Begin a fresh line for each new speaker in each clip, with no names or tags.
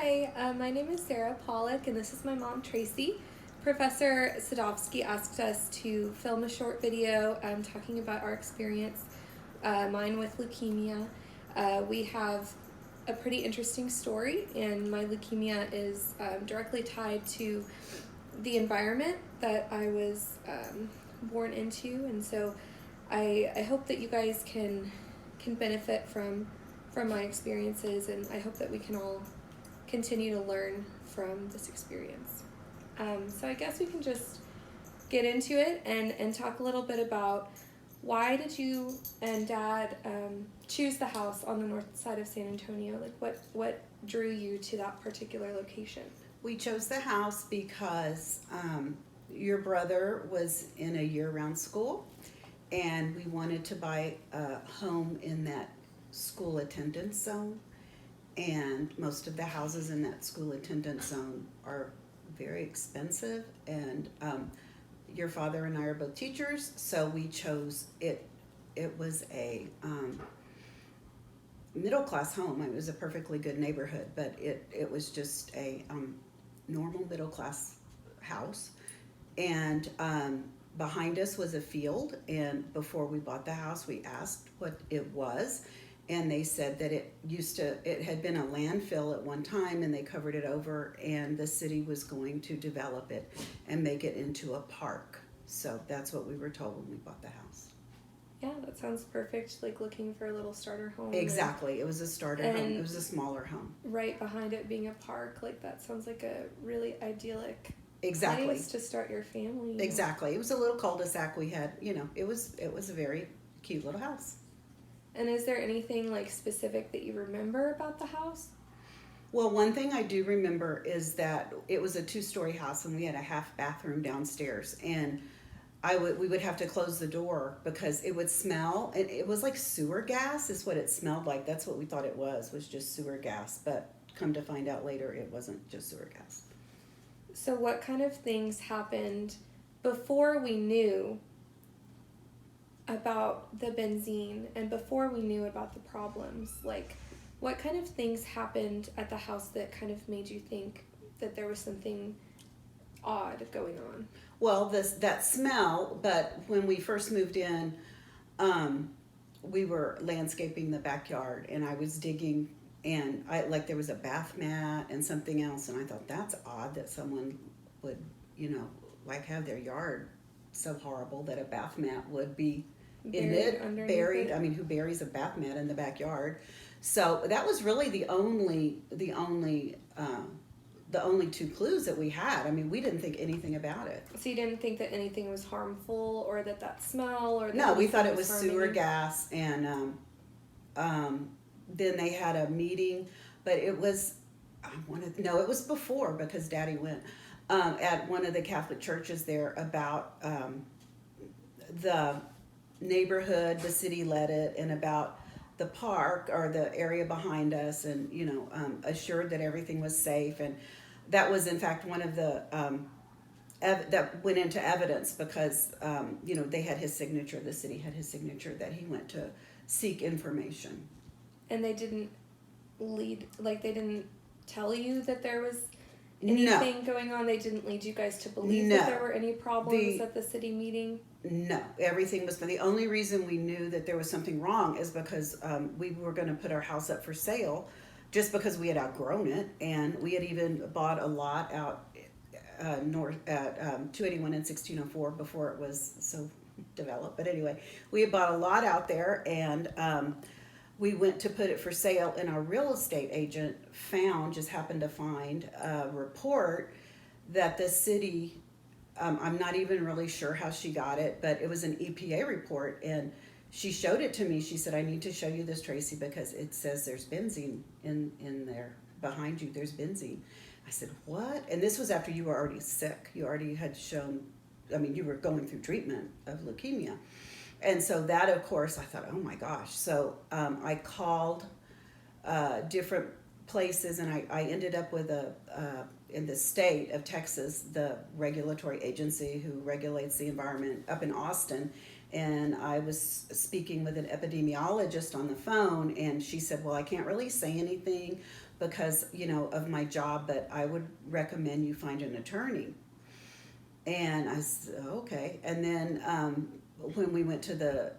Hi, my name is Sarah Pollock, and this is my mom, Tracy. Professor Sadovsky asked us to film a short video talking about our experience, mine with leukemia. We have a pretty interesting story, and my leukemia is directly tied to the environment that I was born into, and so I hope that you guys can benefit from my experiences, and I hope that we can all continue to learn from this experience. So I guess we can just get into it and talk a little bit about why did you and Dad choose the house on the north side of San Antonio? Like what drew you to that particular location?
We chose the house because your brother was in a year-round school, and we wanted to buy a home in that school attendance zone. And most of the houses in that school attendance zone are very expensive. And your father and I are both teachers, so we chose it. It was a middle-class home. It was a perfectly good neighborhood, but it was just a normal middle-class house. And behind us was a field, and before we bought the house, we asked what it was, and they said that it had been a landfill at one time, and they covered it over, and the city was going to develop it and make it into a park. So that's what we were told when we bought the house.
Yeah, that sounds perfect. Like looking for a little starter home.
Exactly. It was a starter home. It was a smaller home.
Right behind it being a park, like that sounds like a really idyllic
Exactly.
place to start your family.
Exactly. It was a little cul-de-sac we had, it was a very cute little house.
And is there anything like specific that you remember about the house?
Well, one thing I do remember is that it was a 2-story house, and we had a half bathroom downstairs, and we would have to close the door because it would smell, and it was like sewer gas is what it smelled like. That's what we thought it was just sewer gas, but come to find out later it wasn't just sewer gas.
So what kind of things happened before we knew about the benzene and before we knew about the problems? Like, what kind of things happened at the house that kind of made you think that there was something odd going on?
Well, that smell, but when we first moved in, we were landscaping the backyard, and I was digging, and there was a bath mat and something else, and I thought that's odd that someone would, have their yard so horrible that a bath mat would be buried. I mean, who buries a bath mat in the backyard? So that was really the only 2 clues that we had. I mean, we didn't think anything about it.
So you didn't think that anything was harmful, or that smell, or that
no, we thought it was sewer gas, and then they had a meeting, but it was it was before, because Daddy went at one of the Catholic churches there about the neighborhood, the city led it, and about the park or the area behind us, and assured that everything was safe. And that was in fact one of the that went into evidence because they had his signature, the city had his signature that he went to seek information.
And they didn't they didn't tell you that there was anything going on? They didn't lead you guys to believe that there were any problems at the city meeting?
No, everything was fine. The only reason we knew that there was something wrong is because we were going to put our house up for sale, just because we had outgrown it, and we had even bought a lot out north at 281 and 1604 before it was so developed. But anyway, we had bought a lot out there, and we went to put it for sale, and our real estate agent just happened to find a report that the city, I'm not even really sure how she got it, but it was an EPA report, and she showed it to me. She said, "I need to show you this, Tracy, because it says there's benzene in there behind you. There's benzene." I said, "What?" And this was after you were already sick. You already had shown, you were going through treatment of leukemia. And so that, of course, I thought, oh my gosh. So I called different places, and I ended up with in the state of Texas, the regulatory agency who regulates the environment up in Austin. and I was speaking with an epidemiologist on the phone, and she said, well, I can't really say anything because, of my job, but I would recommend you find an attorney. And I said, okay. And then when we went to the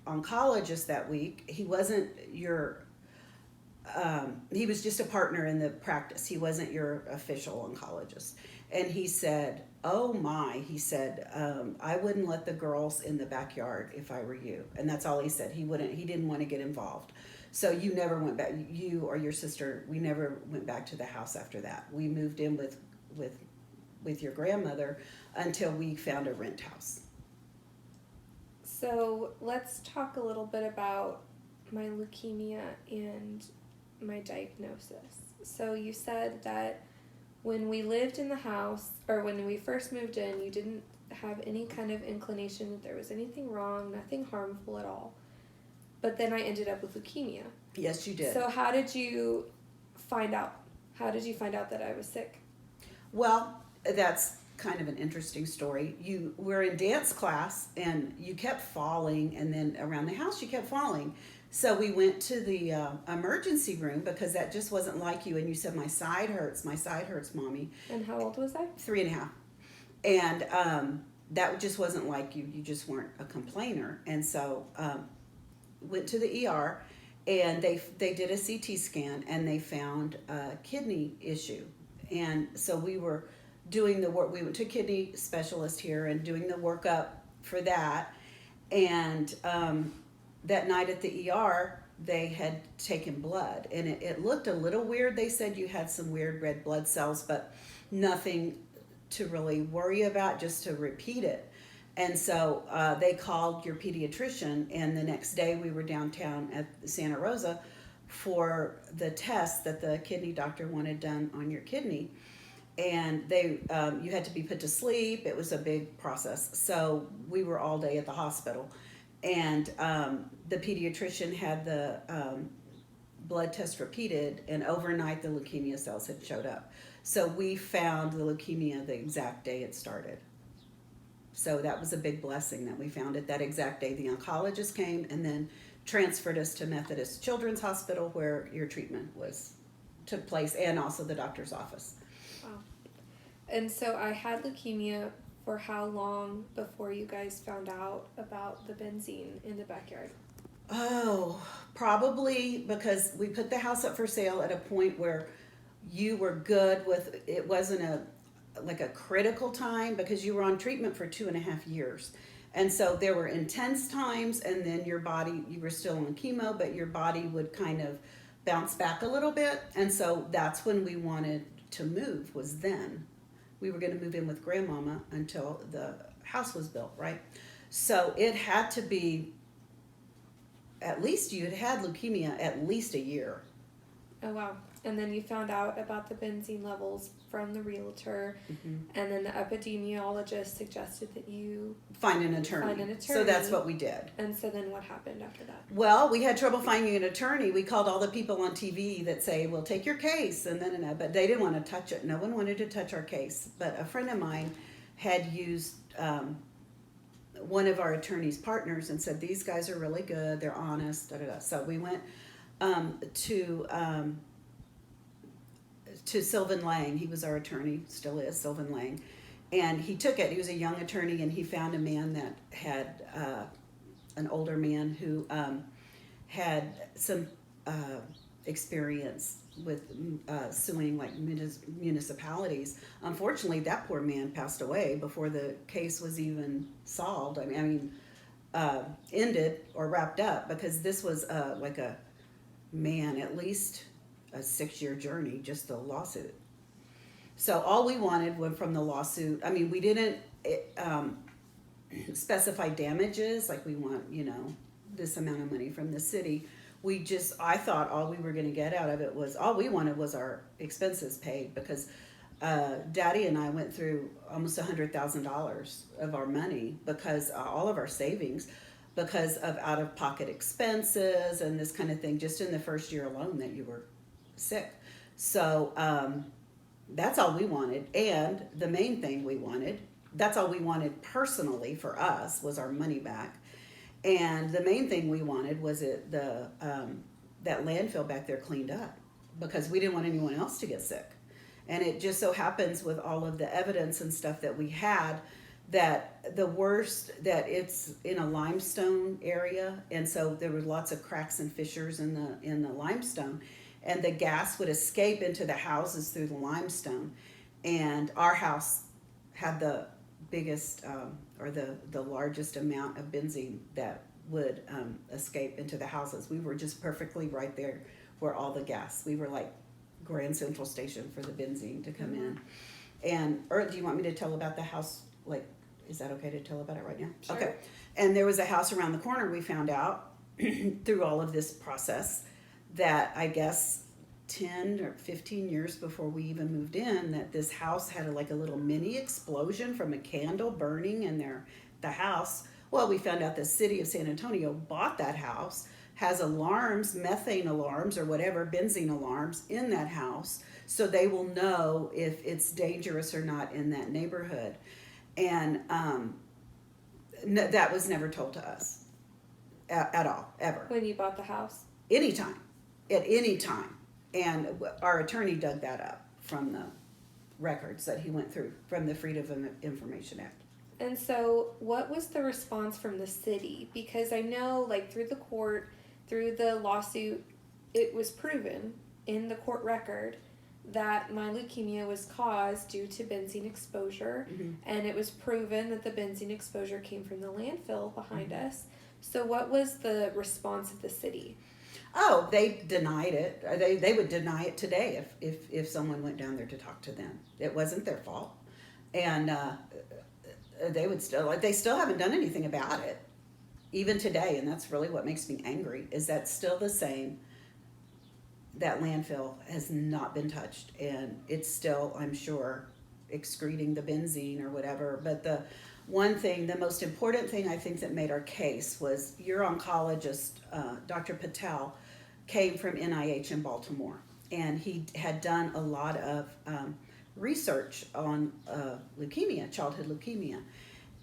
oncologist that week, he wasn't he was just a partner in the practice. He wasn't your official oncologist. And he said, oh my, he said, I wouldn't let the girls in the backyard if I were you. And that's all he said. He didn't want to get involved. So you never went back, you or your sister, we never went back to the house after that. We moved in with your grandmother until we found a rent house.
So let's talk a little bit about my leukemia and my diagnosis. So you said that when we lived in the house, or when we first moved in, you didn't have any kind of inclination that there was anything wrong, nothing harmful at all. But then I ended up with leukemia.
Yes, you did.
So how did you find out? How did you find out that I was sick?
Well, that's kind of an interesting story. You were in dance class and you kept falling, and then around the house you kept falling. So we went to the emergency room because that just wasn't like you. And you said, my side hurts, Mommy.
And how old was I?
3.5. And that just wasn't like you. You just weren't a complainer. And so went to the ER, and they did a CT scan, and they found a kidney issue. And so we were doing the work. We went to a kidney specialist here and doing the workup for that. And that night at the ER, they had taken blood, and it looked a little weird. They said you had some weird red blood cells, but nothing to really worry about, just to repeat it. And so they called your pediatrician, and the next day we were downtown at Santa Rosa for the test that the kidney doctor wanted done on your kidney. And you had to be put to sleep. It was a big process. So we were all day at the hospital. And the pediatrician had the blood test repeated, and overnight the leukemia cells had showed up. So we found the leukemia the exact day it started. So that was a big blessing that we found it that exact day. The oncologist came and then transferred us to Methodist Children's Hospital, where your treatment took place, and also the doctor's office.
Wow. And so I had leukemia for how long before you guys found out about the benzene in the backyard?
Oh, probably because we put the house up for sale at a point where you were good with, it wasn't a critical time, because you were on treatment for 2.5 years. And so there were intense times, and then your body, you were still on chemo, but your body would kind of bounce back a little bit. And so that's when we wanted to move, was then. We were going to move in with Grandmama until the house was built, right? So it had to be, at least you had leukemia at least a year.
Oh, wow. And then you found out about the benzene levels from the realtor, and then the epidemiologist suggested that you
find an attorney. So that's what we did.
And so then what happened after that?
Well, we had trouble finding an attorney. We called all the people on TV that say, "We'll take your case," and then, but they didn't want to touch it. No one wanted to touch our case. But a friend of mine had used one of our attorney's partners and said, "These guys are really good. They're honest." Da, da, da. So we went to Sylvan Lang. He was our attorney, still is, Sylvan Lang. And he took it. He was a young attorney, and he found a man that had, an older man who had some experience with suing like municipalities. Unfortunately, that poor man passed away before the case was even solved. Ended or wrapped up, because this was at least a 6-year journey, just the lawsuit. So all we wanted from the lawsuit, we didn't specify damages, like we want, this amount of money from the city. I thought all we were going to get out of it was, all we wanted was our expenses paid, because Daddy and I went through almost $100,000 of our money, because all of our savings, because of out-of-pocket expenses and this kind of thing, just in the first year alone that you were sick. So that's all we wanted. And the main thing that's all we wanted personally for us, was our money back. And the main thing we wanted was that landfill back there cleaned up, because we didn't want anyone else to get sick. And it just so happens, with all of the evidence and stuff that we had, that the worst, that it's in a limestone area, and so there were lots of cracks and fissures in the limestone, and the gas would escape into the houses through the limestone. And our house had the biggest or the largest amount of benzene that would escape into the houses. We were just perfectly right there where all the gas, we were like Grand Central Station for the benzene to come in. And, or do you want me to tell about the house? Like, is that okay to tell about it right now?
Sure.
Okay. And there was a house around the corner, we found out through all of this process, that I guess 10 or 15 years before we even moved in, that this house had like a little mini explosion from a candle burning in the house. Well, we found out the city of San Antonio bought that house, has alarms, methane alarms or whatever, benzene alarms in that house, so they will know if it's dangerous or not in that neighborhood. And that was never told to us at all, ever.
When you bought the house?
Anytime, at any time. And our attorney dug that up from the records that he went through from the Freedom of Information Act.
And so what was the response from the city? Because I know, like, through the court, through the lawsuit, it was proven in the court record that my leukemia was caused due to benzene exposure.
Mm-hmm.
And it was proven that the benzene exposure came from the landfill behind us. So what was the response of the city?
Oh, they denied it. They would deny it today if someone went down there to talk to them. It wasn't their fault. And they would they still haven't done anything about it, even today. And that's really what makes me angry, is that still the same. That landfill has not been touched, and it's still, I'm sure, excreting the benzene or whatever. But the one thing, the most important thing I think that made our case was your oncologist, Dr. Patel, came from NIH in Baltimore, and he had done a lot of research on leukemia, childhood leukemia.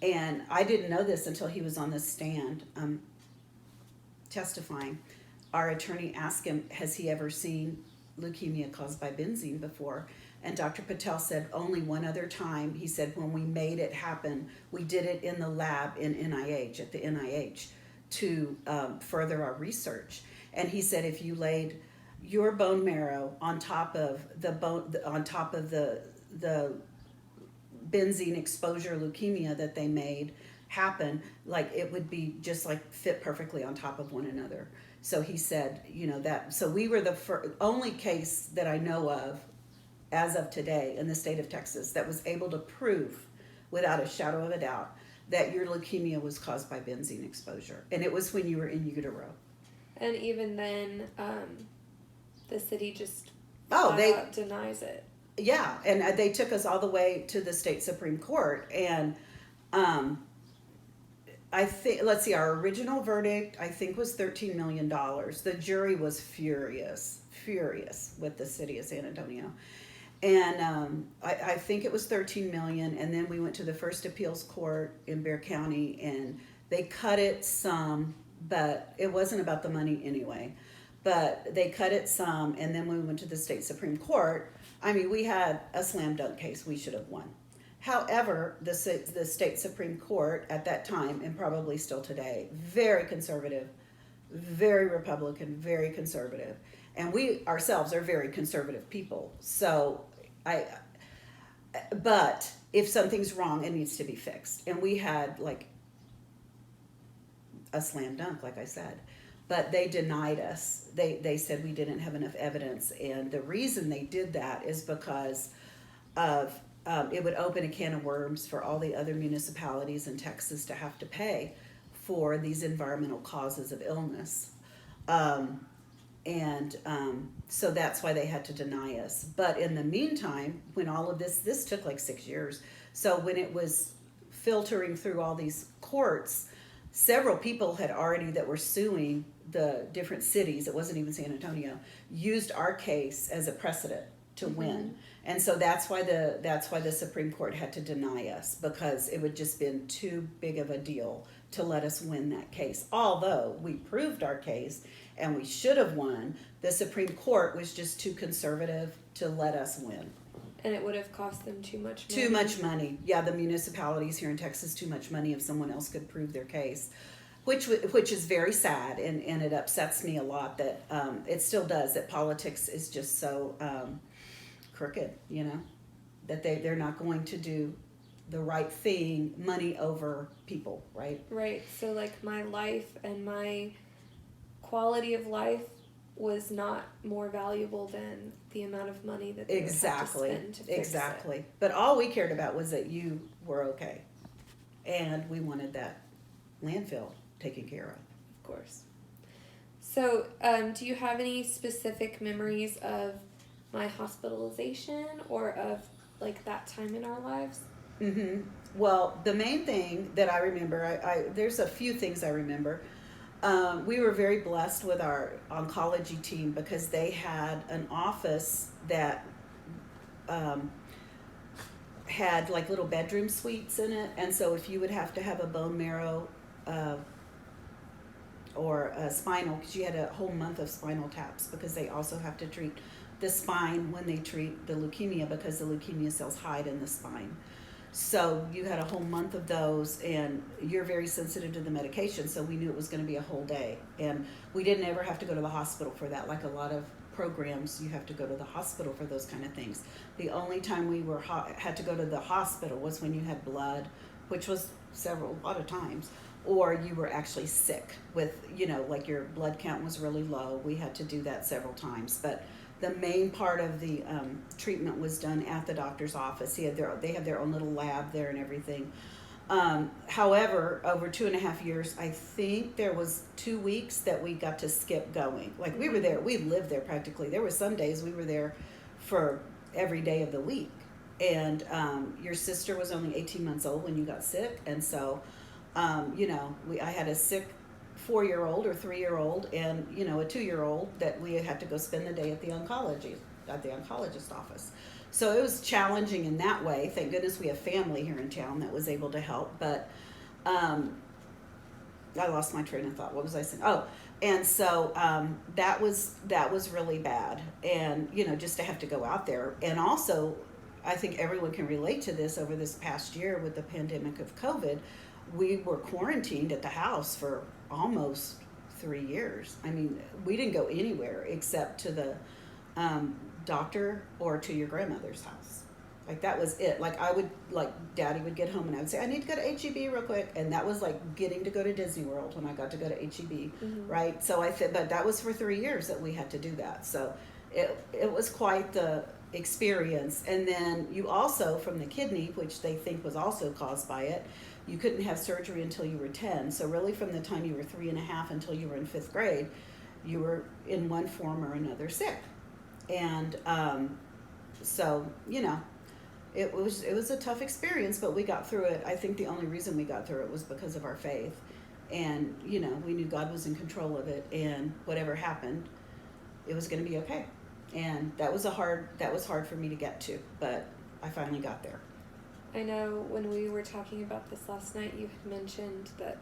And I didn't know this until he was on the stand testifying. Our attorney asked him, has he ever seen leukemia caused by benzene before? And Dr. Patel said only one other time. He said when we made it happen, we did it in the lab in NIH, at the NIH, to further our research. And he said if you laid your bone marrow on top of the benzene exposure leukemia that they made happen, like it would be just like fit perfectly on top of one another. So he said, that, so we were the only case that I know of as of today in the state of Texas that was able to prove without a shadow of a doubt that your leukemia was caused by benzene exposure. And it was when you were in utero.
And even then, the city just denies it.
Yeah, and they took us all the way to the state Supreme Court. And I think, let's see, our original verdict, I think, was $13 million. The jury was furious with the city of San Antonio. And I think it was $13 million. And then we went to the first appeals court in Bexar County, and they cut it some, but it wasn't about the money anyway. But they cut it some, and then when we went to the state Supreme Court, I mean, we had a slam dunk case. We should have won. However, the state Supreme Court at that time, and probably still today, very conservative, very Republican, very conservative. And we ourselves are very conservative people. So but if something's wrong, it needs to be fixed. And we had like a slam dunk, like I said. But they denied us. They said we didn't have enough evidence. And the reason they did that is because of it would open a can of worms for all the other municipalities in Texas to have to pay for these environmental causes of illness. So that's why they had to deny us. But in the meantime, when all of this took like 6 years. So when it was filtering through all these courts, several people had already, that were suing the different cities, it wasn't even San Antonio, used our case as a precedent to win. And so that's why the Supreme Court had to deny us, because it would just been too big of a deal to let us win that case. Although we proved our case and we should have won, the Supreme Court was just too conservative to let us win.
And it would have cost them too much money.
Too much money. Yeah, the municipalities here in Texas, too much money if someone else could prove their case. Which is very sad, and it upsets me a lot that it still does, that politics is just so crooked, you know, that they're not going to do the right thing, money over people, right?
Right. So like my life and my quality of life was not more valuable than the amount of money that they would have to spend to fix it.
But all we cared about was that you were okay, and we wanted that landfill taken care of.
Of course. So, do you have any specific memories of my hospitalization or of like that time in our lives?
Mm-hmm. Well, the main thing that I remember, there's a few things I remember. We were very blessed with our oncology team because they had an office that had like little bedroom suites in it, and so if you would have to have a bone marrow or a spinal, because you had a whole month of spinal taps, because they also have to treat the spine when they treat the leukemia, because the leukemia cells hide in the spine. So you had a whole month of those, and you're very sensitive to the medication, so we knew it was going to be a whole day. And we didn't ever have to go to the hospital for that. Like a lot of programs, you have to go to the hospital for those kind of things. The only time we had to go to the hospital was when you had blood, which was a lot of times, or you were actually sick with, you know, like your blood count was really low. We had to do that several times. But the main part of the treatment was done at the doctor's office. They have their own little lab there and everything. However, over 2.5 years, I think there was 2 weeks that we got to skip going. Like we were there, we lived there practically. There were some days we were there for every day of the week. And your sister was only 18 months old when you got sick, and so you know, I had a sick 4-year-old or 3-year-old, and you know, a 2-year-old that we had to go spend the day at the oncologist office. So it was challenging in that way. Thank goodness we have family here in town that was able to help. But I lost my train of thought. What was I saying? Oh, and so that was really bad, and you know, just to have to go out there. And also, I think everyone can relate to this. Over this past year with the pandemic of COVID, we were quarantined at the house for almost 3 years. I mean, we didn't go anywhere except to the doctor or to your grandmother's house. Like that was it. Like Daddy would get home and I would say, I need to go to HEB real quick. And that was like getting to go to Disney World when I got to go to HEB, right? So I said, but that was for 3 years that we had to do that. So it was quite the experience. And then you also, from the kidney, which they think was also caused by it, you couldn't have surgery until you were 10. So really from the time you were 3.5 until you were in 5th grade, you were in one form or another sick. And so, you know, it was a tough experience, but we got through it. I think the only reason we got through it was because of our faith. And, you know, we knew God was in control of it, and whatever happened, it was going to be okay. And that was hard for me to get to, but I finally got there.
I know when we were talking about this last night, you had mentioned that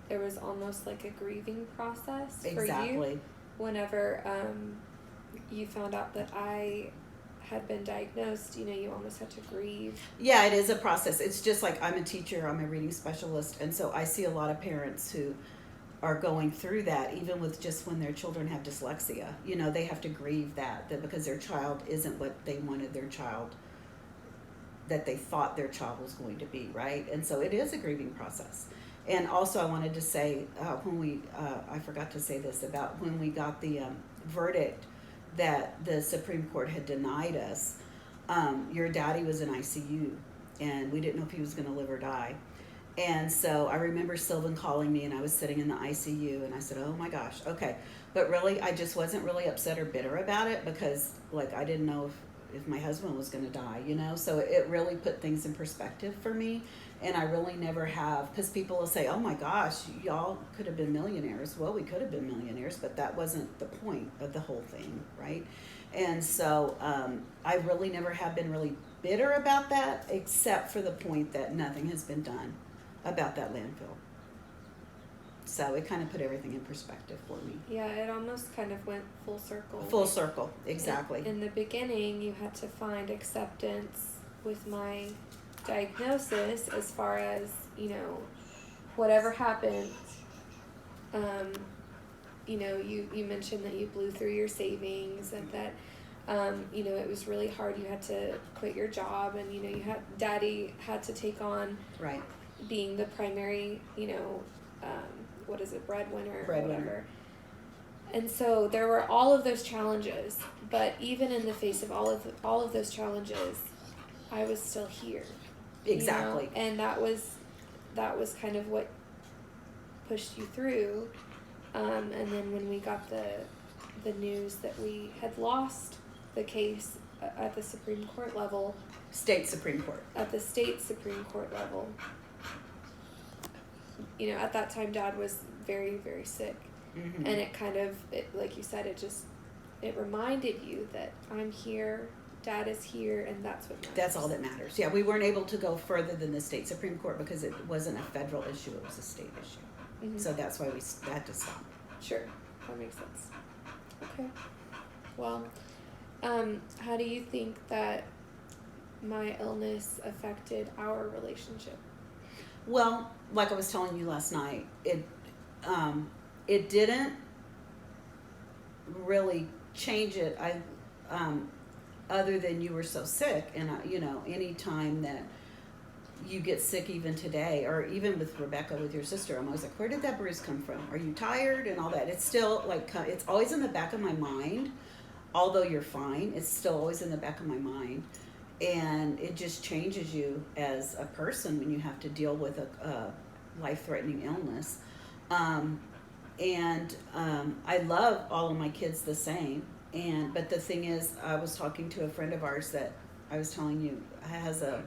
there was almost like a grieving process for you whenever you found out that I had been diagnosed. You know, you almost had to grieve.
Yeah, it is a process. It's just like I'm a teacher, I'm a reading specialist, and so I see a lot of parents who are going through that, even with just when their children have dyslexia. You know, they have to grieve that because their child isn't what they wanted their child, that they thought their child was going to be, right? And so it is a grieving process. And also I wanted to say, I forgot to say this, about when we got the verdict that the Supreme Court had denied us, your daddy was in ICU, and we didn't know if he was going to live or die. And so I remember Sylvan calling me, and I was sitting in the ICU, and I said, oh my gosh, okay. But really, I just wasn't really upset or bitter about it, because like I didn't know if my husband was going to die, you know? So it really put things in perspective for me. And I really never have, because people will say, oh my gosh, y'all could have been millionaires. Well, we could have been millionaires, but that wasn't the point of the whole thing, right? And so I really never have been really bitter about that, except for the point that nothing has been done about that landfill. So it kind of put everything in perspective for me.
Yeah, it almost kind of went full circle.
Full circle, exactly.
In the beginning, you had to find acceptance with my diagnosis as far as, whatever happened. You mentioned that you blew through your savings and that, it was really hard. You had to quit your job and, Daddy had to take on
Right.
being the primary, breadwinner or whatever. And so there were all of those challenges, but even in the face of all of those challenges, I was still here.
Exactly.
And that was kind of what pushed you through. And then when we got the news that we had lost the case at the Supreme Court level,
State Supreme Court.
At the state Supreme Court level, at that time, Dad was very, very sick. Mm-hmm. And it kind of, like you said, it reminded you that I'm here, Dad is here, and that's what matters.
That's all that matters. Yeah, we weren't able to go further than the state Supreme Court because it wasn't a federal issue, it was a state issue. Mm-hmm. So that's why we had to stop.
Sure, that makes sense. Okay. Well, how do you think that my illness affected our relationship?
Well, like I was telling you last night, it didn't really change it. Other than you were so sick, and any time that you get sick, even today, or even with Rebecca, with your sister, I'm always like, where did that bruise come from? Are you tired and all that? It's still like, it's always in the back of my mind. Although you're fine, it's still always in the back of my mind. And it just changes you as a person when you have to deal with a life-threatening illness. I love all of my kids the same. But the thing is, I was talking to a friend of ours that I was telling you has a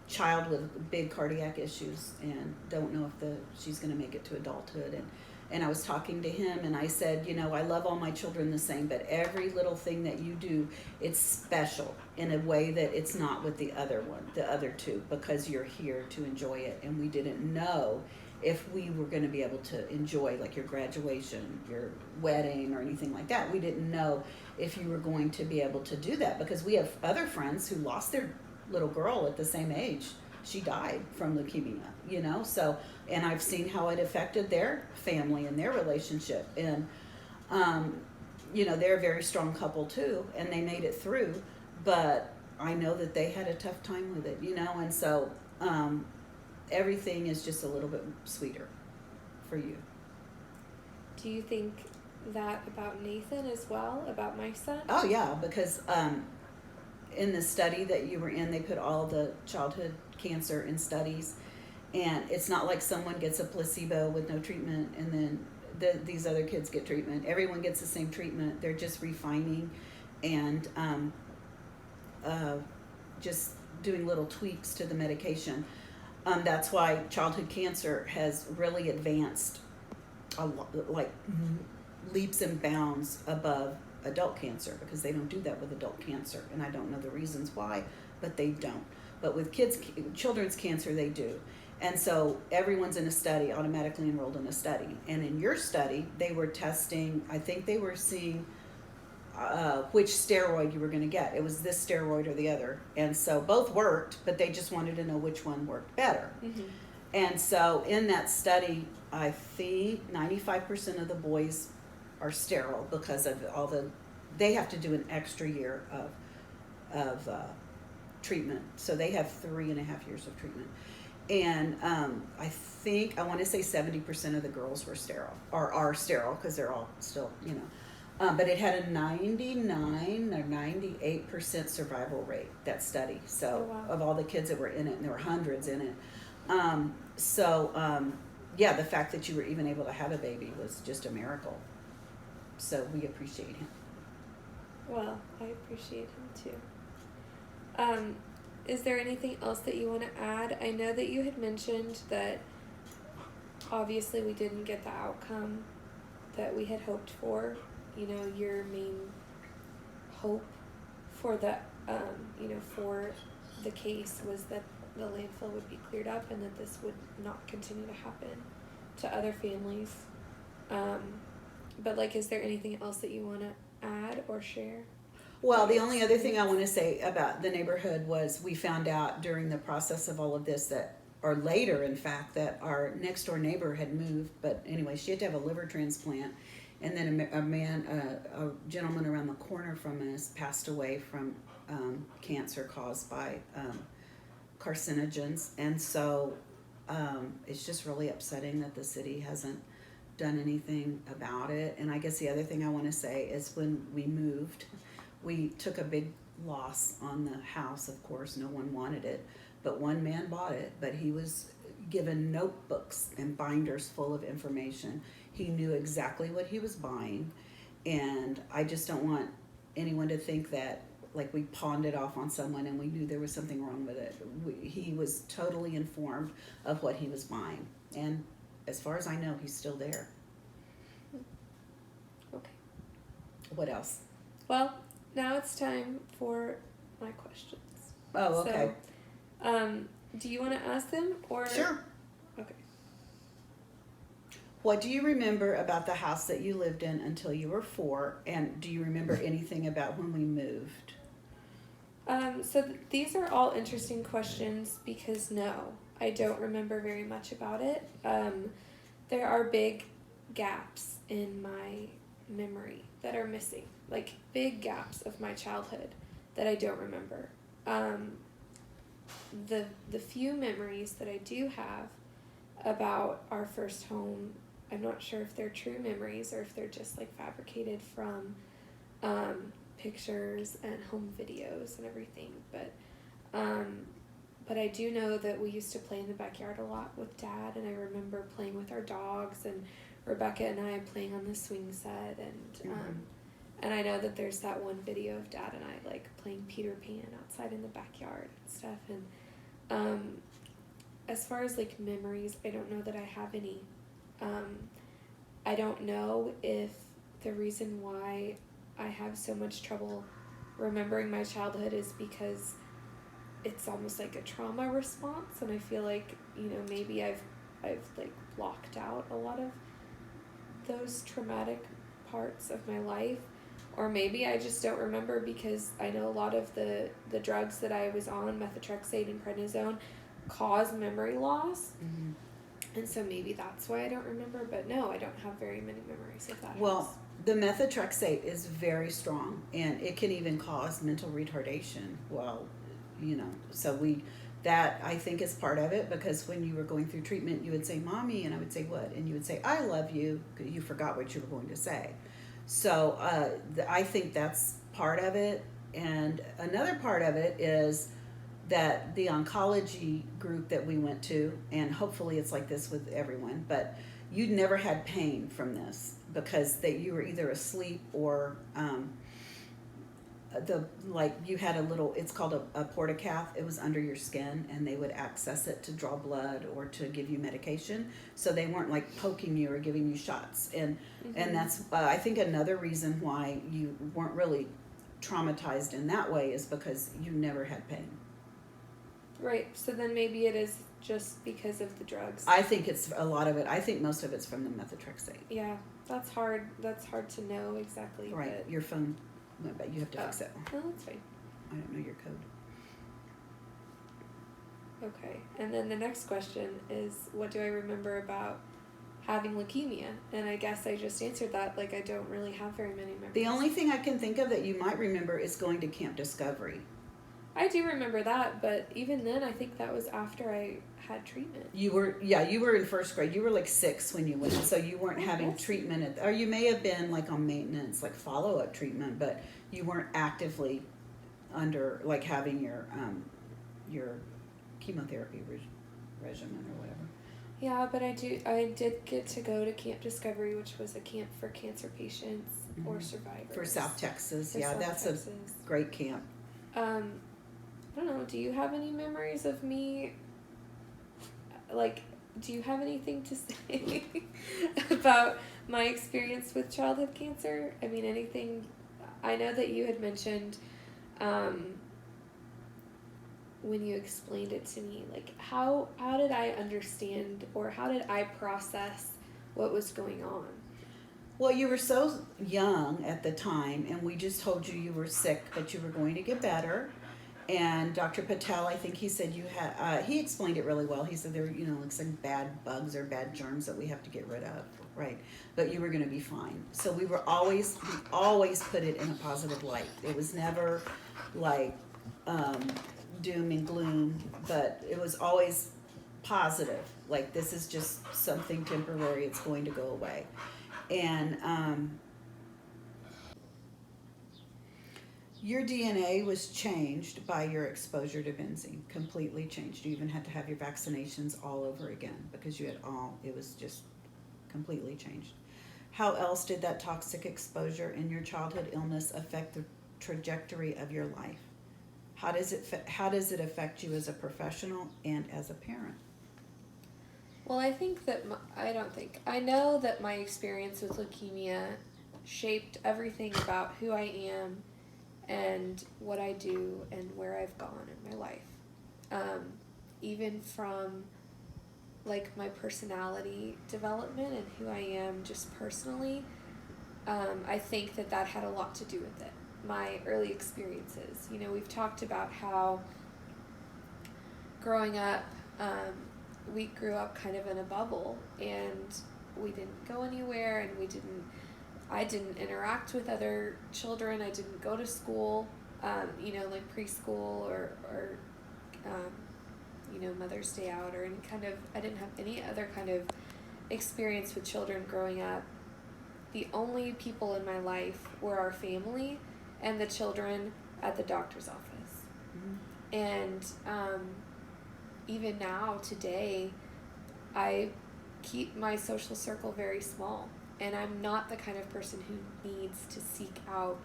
child with big cardiac issues and don't know if she's going to make it to adulthood. And I was talking to him and I said, I love all my children the same, but every little thing that you do, it's special in a way that it's not with the other two, because you're here to enjoy it. And we didn't know if we were going to be able to enjoy like your graduation, your wedding, or anything like that. We didn't know if you were going to be able to do that, because we have other friends who lost their little girl at the same age. She died from leukemia, so, and I've seen how it affected their family and their relationship. And, they're a very strong couple too, and they made it through, but I know that they had a tough time with it, and so, everything is just a little bit sweeter for you.
Do you think that about Nathan as well, about my son?
Oh yeah, because in the study that you were in, they put all the childhood cancer in studies, and it's not like someone gets a placebo with no treatment and then these other kids get treatment. Everyone gets the same treatment. They're just refining and just doing little tweaks to the medication. That's why childhood cancer has really advanced a lot, like leaps and bounds above adult cancer, because they don't do that with adult cancer, and I don't know the reasons why, but they don't. But with children's cancer, they do. And so everyone's in a study, automatically enrolled in a study. And in your study, they were testing, I think they were seeing which steroid you were going to get. It was this steroid or the other. And so both worked, but they just wanted to know which one worked better. Mm-hmm. And so in that study, I think 95% of the boys are sterile because of they have to do an extra year of treatment. So they have 3.5 years of treatment. And I want to say 70% of the girls were sterile, or are sterile, because they're all still, but it had a 99 or 98% survival rate, that study. So
oh, wow.
Of all the kids that were in it, and there were hundreds in it. Yeah, the fact that you were even able to have a baby was just a miracle. So we appreciate him.
Well, I appreciate him too. Is there anything else that you want to add? I know that you had mentioned that obviously we didn't get the outcome that we had hoped for. Your main hope for for the case was that the landfill would be cleared up and that this would not continue to happen. to other families. But like, is there anything else that you want to add or share?
Well, the only other thing I want to say about the neighborhood was we found out during the process of all of this that, or later in fact, that our next door neighbor had moved. But anyway, she had to have a liver transplant. And then a gentleman around the corner from us passed away from cancer caused by carcinogens. And so it's just really upsetting that the city hasn't done anything about it. And I guess the other thing I want to say is when we moved, we took a big loss on the house. Of course, no one wanted it, but one man bought it, but he was given notebooks and binders full of information. He knew exactly what he was buying, and I just don't want anyone to think that like we pawned it off on someone and we knew there was something wrong with it. He was totally informed of what he was buying, and as far as I know, he's still there.
Okay.
What else?
Well, now it's time for my questions.
Oh, okay.
So, do you want to ask them or?
Sure.
Okay.
What do you remember about the house that you lived in until you were 4? And do you remember anything about when we moved?
These are all interesting questions because no, I don't remember very much about it. There are big gaps in my memory that are missing, like big gaps of my childhood that I don't remember. The few memories that I do have about our first home, I'm not sure if they're true memories or if they're just like fabricated from pictures and home videos and everything, but I do know that we used to play in the backyard a lot with Dad, and I remember playing with our dogs and Rebecca and I playing on the swing set, and I know that there's that one video of Dad and I like playing Peter Pan outside in the backyard and stuff. And as far as like memories, I don't know that I have any. I don't know if the reason why I have so much trouble remembering my childhood is because it's almost like a trauma response, and I feel like, you know, maybe I've like blocked out a lot of those traumatic parts of my life, or maybe I just don't remember because I know a lot of the drugs that I was on, methotrexate and prednisone, cause memory loss.
Mm-hmm.
And so maybe that's why I don't remember, but no, I don't have very many memories of that.
Well,
house.
the methotrexate is very strong, and it can even cause mental retardation. Well, you know, so that I think is part of it, because when you were going through treatment, you would say, "Mommy," and I would say, "What?" And you would say, "I love you," because you forgot what you were going to say. So I think that's part of it. And another part of it is that the oncology group that we went to, and hopefully it's like this with everyone, but you never had pain from this because that you were either asleep or you had a little, it's called a portacath. It was under your skin, and they would access it to draw blood or to give you medication. So they weren't like poking you or giving you shots. And that's I think another reason why you weren't really traumatized in that way is because you never had pain.
Right. So then maybe it is just because of the drugs.
I think it's a lot of it. I think most of it's from the methotrexate.
Yeah, that's hard. That's hard to know exactly.
Right.
But
Your phone went bad. You have to fix it.
no, that's fine.
I don't know your code.
Okay. And then the next question is, what do I remember about having leukemia? And I guess I just answered that. Like, I don't really have very many memories.
The only thing I can think of that you might remember is going to Camp Discovery.
I do remember that, but even then, I think that was after I had treatment.
You were in first grade. You were like 6 when you went, so you weren't having treatment or you may have been like on maintenance, like follow-up treatment, but you weren't actively under like having your chemotherapy regimen or whatever.
Yeah, but I did get to go to Camp Discovery, which was a camp for cancer patients or survivors.
For South Texas.
For South
that's
Texas.
A great camp.
I don't know, do you have any memories of me? Like, do you have anything to say about my experience with childhood cancer? I mean, anything? I know that you had mentioned when you explained it to me, like how did I understand, or how did I process what was going on?
Well, you were so young at the time, and we just told you you were sick, but you were going to get better. And Dr. Patel, I think he said you had, he explained it really well. He said there were, like some bad bugs or bad germs that we have to get rid of, right? But you were going to be fine. So we always put it in a positive light. It was never like doom and gloom, but it was always positive. Like, this is just something temporary, it's going to go away. And your DNA was changed by your exposure to benzene, completely changed. You even had to have your vaccinations all over again because it was just completely changed. How else did that toxic exposure in your childhood illness affect the trajectory of your life? How does it affect you as a professional and as a parent?
Well, I know that my experience with leukemia shaped everything about who I am and what I do and where I've gone in my life. Even from like my personality development and who I am just personally, I think that had a lot to do with it. My early experiences. We've talked about how growing up, we grew up kind of in a bubble, and we didn't go anywhere, and I didn't interact with other children. I didn't go to school, like preschool or Mother's Day out or I didn't have any other kind of experience with children growing up. The only people in my life were our family and the children at the doctor's office. Mm-hmm. And even now, today, I keep my social circle very small. And I'm not the kind of person who needs to seek out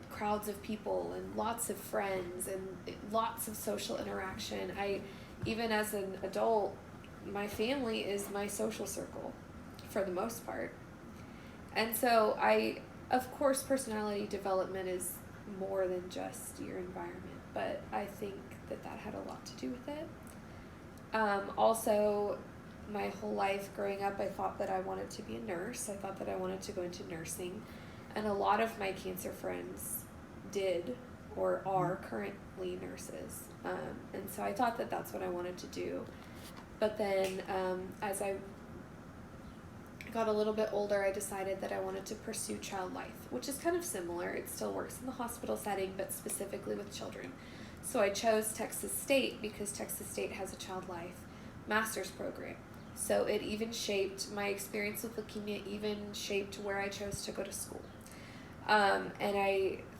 crowds of people and lots of friends and lots of social interaction. Even as an adult, my family is my social circle for the most part. And so of course, personality development is more than just your environment, but I think that had a lot to do with it. Also, my whole life growing up, I thought that I wanted to be a nurse. I thought that I wanted to go into nursing. And a lot of my cancer friends did or are currently nurses. And so I thought that that's what I wanted to do. But then as I got a little bit older, I decided that I wanted to pursue child life, which is kind of similar. It still works in the hospital setting, but specifically with children. So I chose Texas State because Texas State has a child life master's program. So it even shaped my experience with leukemia, even shaped where I chose to go to school. And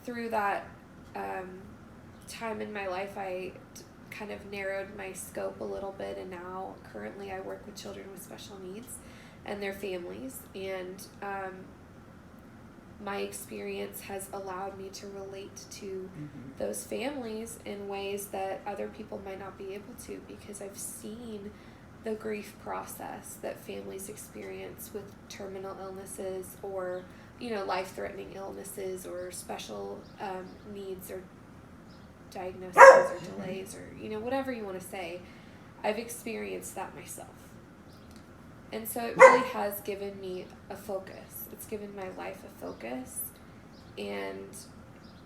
through that time in my life, I kind of narrowed my scope a little bit, and now currently I work with children with special needs and their families, and my experience has allowed me to relate to those families in ways that other people might not be able to, because I've seen the grief process that families experience with terminal illnesses or life-threatening illnesses or special needs or diagnoses or delays or whatever you want to say. I've experienced that myself. And so it really has given me a focus. It's given my life a focus, and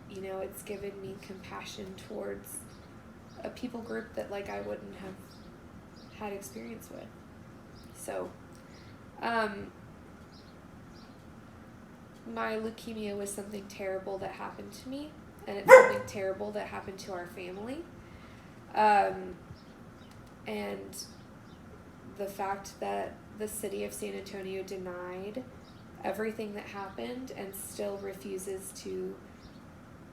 it's given me compassion towards a people group that I wouldn't have had experience with. So my leukemia was something terrible that happened to me, and it's something terrible that happened to our family. And the fact that the city of San Antonio denied everything that happened and still refuses to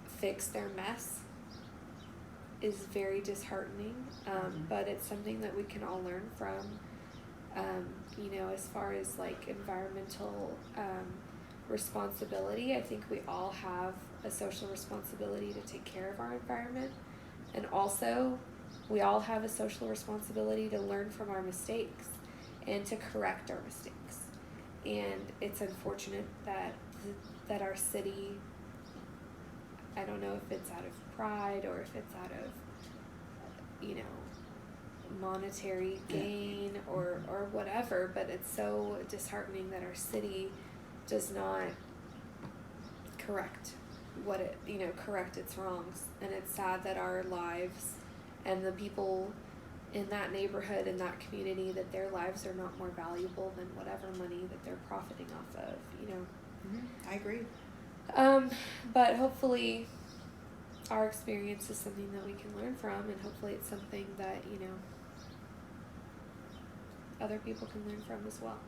fix their mess is very disheartening, but it's something that we can all learn from. As far as environmental responsibility, I think we all have a social responsibility to take care of our environment, and also we all have a social responsibility to learn from our mistakes and to correct our mistakes. And it's unfortunate that our city, I don't know if it's out of pride or if it's out of you know, monetary gain or whatever, but it's so disheartening that our city does not correct correct its wrongs. And it's sad that our lives and the people in that neighborhood, in that community, that their lives are not more valuable than whatever money that they're profiting off of,
I agree.
But hopefully our experience is something that we can learn from, and hopefully it's something that, other people can learn from as well.